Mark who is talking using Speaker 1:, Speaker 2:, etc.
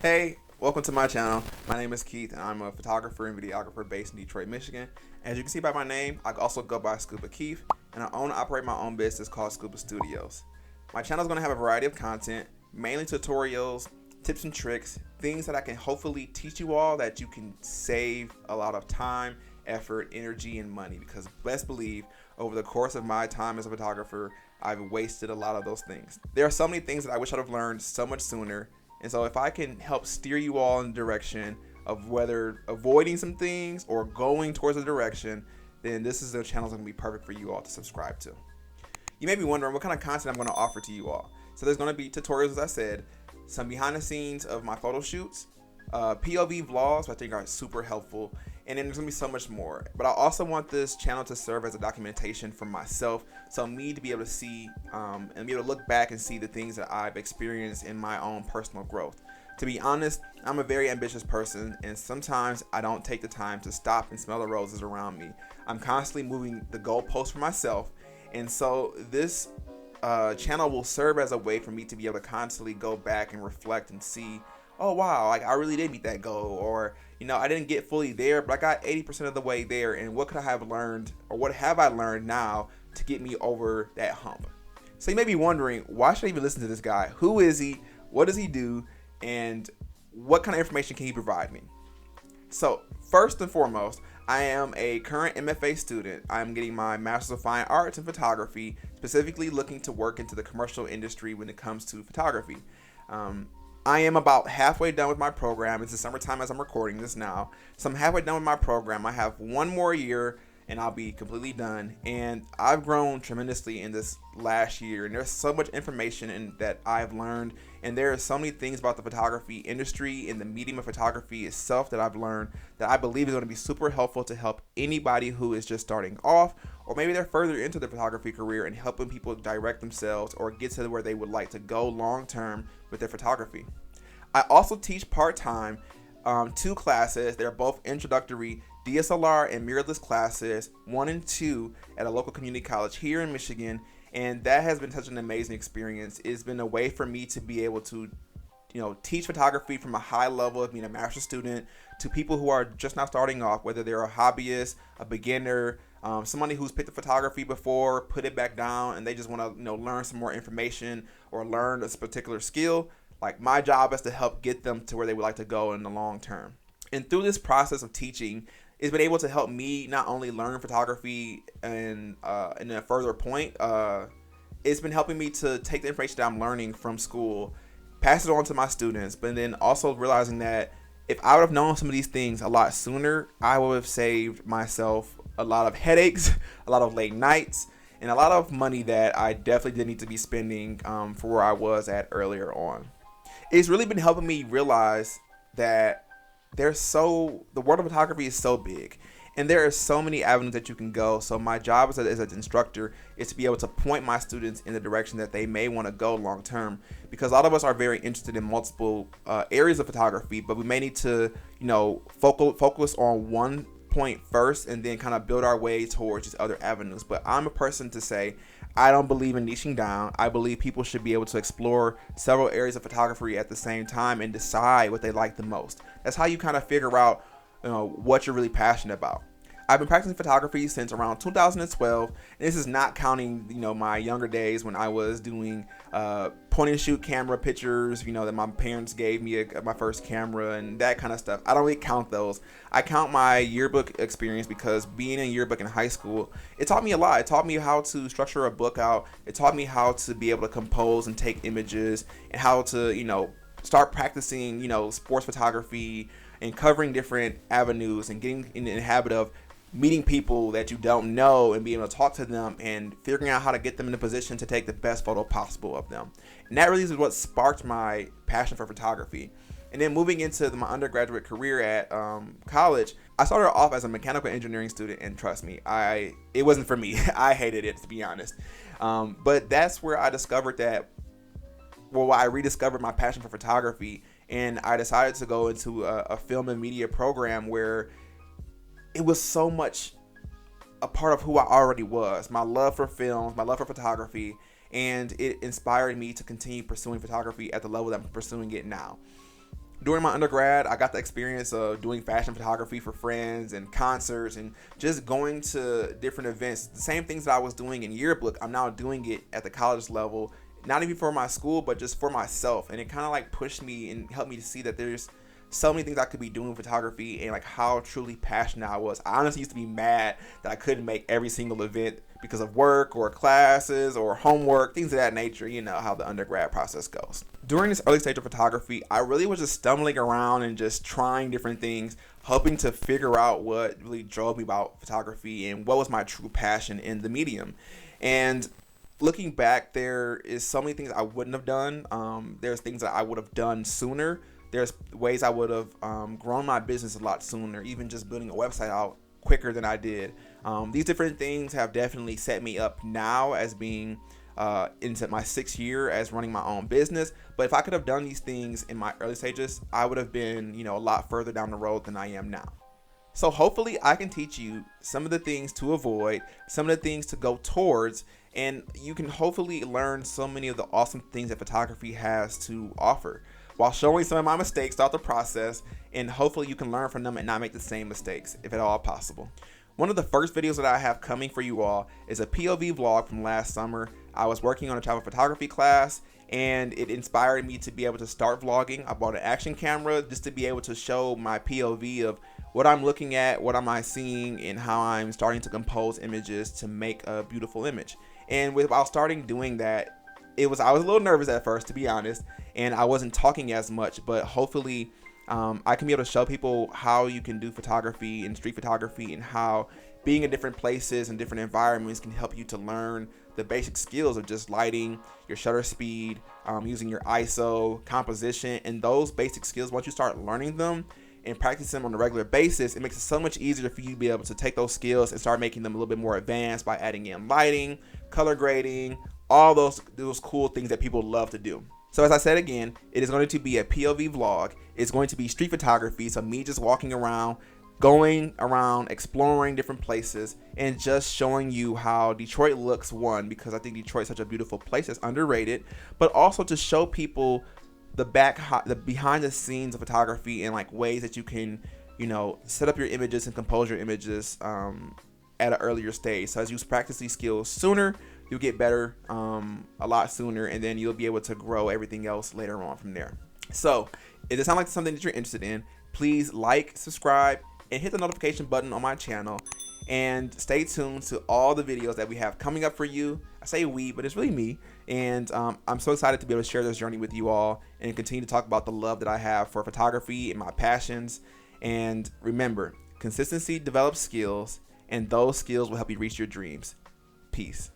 Speaker 1: Hey, welcome to my channel. My name is Keith and I'm a photographer and videographer based in Detroit, Michigan. As you can see by my name, I also go by Scuba Keef and I own and operate my own business called Scuba Studios. My channel is going to have a variety of content, mainly tutorials, tips and tricks, things that I can hopefully teach you all that you can save a lot of time, effort, energy, and money, because best believe over the course of my time as a photographer, I've wasted a lot of those things. There are so many things that I wish I'd have learned so much sooner. And so if I can help steer you all in the direction of whether avoiding some things or going towards a direction, then this is the channel that's going to be perfect for you all to subscribe to. You may be wondering what kind of content I'm going to offer to you all. So there's going to be tutorials, as I said, some behind the scenes of my photo shoots, POV vlogs, which I think are super helpful, and then there's going to be so much more. But I also want this channel to serve as a documentation for myself, so me to be able to see and be able to look back and see the things that I've experienced in my own personal growth. To be honest, I'm a very ambitious person, and sometimes I don't take the time to stop and smell the roses around me. I'm constantly moving the goalposts for myself, and so this channel will serve as a way for me to be able to constantly go back and reflect and see, oh wow, like I really did meet that goal, or I didn't get fully there, but I got 80% of the way there, and what could I have learned, or what have I learned now to get me over that hump? So you may be wondering, why should I even listen to this guy? Who is he? What does he do? And what kind of information can he provide me? So first and foremost, I am a current MFA student. I'm getting my Master's of Fine Arts in Photography, specifically looking to work into the commercial industry when it comes to photography. I am about halfway done with my program. It's the summertime as I'm recording this now. So I'm halfway done with my program. I have one more year and I'll be completely done. And I've grown tremendously in this last year. And there's so much information that I've learned. And there are so many things about the photography industry and the medium of photography itself that I've learned that I believe is going to be super helpful to help anybody who is just starting off, or maybe they're further into their photography career and helping people direct themselves or get to where they would like to go long term with their photography. I also teach part-time 2 classes. They're both introductory DSLR and mirrorless classes, 1 and 2, at a local community college here in Michigan, and that has been such an amazing experience. It's been a way for me to be able to teach photography from a high level of being a master's student to people who are just now starting off, whether they're a hobbyist, a beginner, somebody who's picked up photography before, put it back down, and they just want to learn some more information or learn this particular skill. Like, my job is to help get them to where they would like to go in the long term. And through this process of teaching, it's been able to help me not only learn photography and in a further point, it's been helping me to take the information that I'm learning from school, pass it on to my students, but then also realizing that if I would have known some of these things a lot sooner, I would have saved myself a lot of headaches, a lot of late nights, and a lot of money that I definitely didn't need to be spending for where I was at earlier on. It's really been helping me realize that the world of photography is so big, and there are so many avenues that you can go. So my job as an instructor is to be able to point my students in the direction that they may want to go long term, because a lot of us are very interested in multiple areas of photography, but we may need to focus on one point first and then kind of build our way towards these other avenues. But I'm a person to say I don't believe in niching down. I believe people should be able to explore several areas of photography at the same time and decide what they like the most. That's how you kind of figure out what you're really passionate about. I've been practicing photography since around 2012, and this is not counting my younger days when I was doing point and shoot camera pictures, that my parents gave me my first camera and that kind of stuff. I don't really count those. I count my yearbook experience, because being in yearbook in high school, it taught me a lot. It taught me how to structure a book out. It taught me how to be able to compose and take images, and how to start practicing sports photography and covering different avenues and getting in the habit of meeting people that you don't know and being able to talk to them and figuring out how to get them in a position to take the best photo possible of them. And that really is what sparked my passion for photography. And then moving into my undergraduate career at college, I started off as a mechanical engineering student, and trust me, it wasn't for me. I hated it, to be honest. But that's where I discovered I rediscovered my passion for photography, and I decided to go into a film and media program where it was so much a part of who I already was. My love for films, my love for photography, and it inspired me to continue pursuing photography at the level that I'm pursuing it now. During my undergrad, I got the experience of doing fashion photography for friends and concerts and just going to different events. The same things that I was doing in yearbook, I'm now doing it at the college level, not even for my school, but just for myself. And it kind of like pushed me and helped me to see that there's so many things I could be doing with photography and like how truly passionate I was. I honestly used to be mad that I couldn't make every single event because of work or classes or homework, things of that nature. You know how the undergrad process goes. During this early stage of photography, I really was just stumbling around and just trying different things, hoping to figure out what really drove me about photography and what was my true passion in the medium. And looking back, there is so many things I wouldn't have done. There's things that I would have done sooner. There's ways I would have grown my business a lot sooner, even just building a website out quicker than I did. These different things have definitely set me up now as being into my 6th year as running my own business. But if I could have done these things in my early stages, I would have been, a lot further down the road than I am now. So hopefully I can teach you some of the things to avoid, some of the things to go towards, and you can hopefully learn so many of the awesome things that photography has to offer, while showing some of my mistakes throughout the process, and hopefully you can learn from them and not make the same mistakes, if at all possible. One of the first videos that I have coming for you all is a POV vlog from last summer. I was working on a travel photography class, and it inspired me to be able to start vlogging. I bought an action camera just to be able to show my POV of what I'm looking at, what am I seeing, and how I'm starting to compose images to make a beautiful image. And while starting doing that, I was a little nervous at first, to be honest, and I wasn't talking as much, but hopefully I can be able to show people how you can do photography and street photography, and how being in different places and different environments can help you to learn the basic skills of just lighting, your shutter speed, using your ISO, composition, and those basic skills. Once you start learning them and practice them on a regular basis, it makes it so much easier for you to be able to take those skills and start making them a little bit more advanced by adding in lighting, color grading, all those cool things that people love to do. So as I said again, it is going to be a POV vlog. It's going to be street photography, so me just walking around, going around, exploring different places, and just showing you how Detroit looks, one, because I think Detroit's such a beautiful place, it's underrated, but also to show people the behind the scenes of photography and like ways that you can, set up your images and compose your images at an earlier stage. So as you practice these skills sooner, you'll get better a lot sooner, and then you'll be able to grow everything else later on from there. So if it sounds like something that you're interested in, please like, subscribe, and hit the notification button on my channel, and stay tuned to all the videos that we have coming up for you. I say we, but it's really me, and I'm so excited to be able to share this journey with you all and continue to talk about the love that I have for photography and my passions. And remember, consistency develops skills, and those skills will help you reach your dreams. Peace.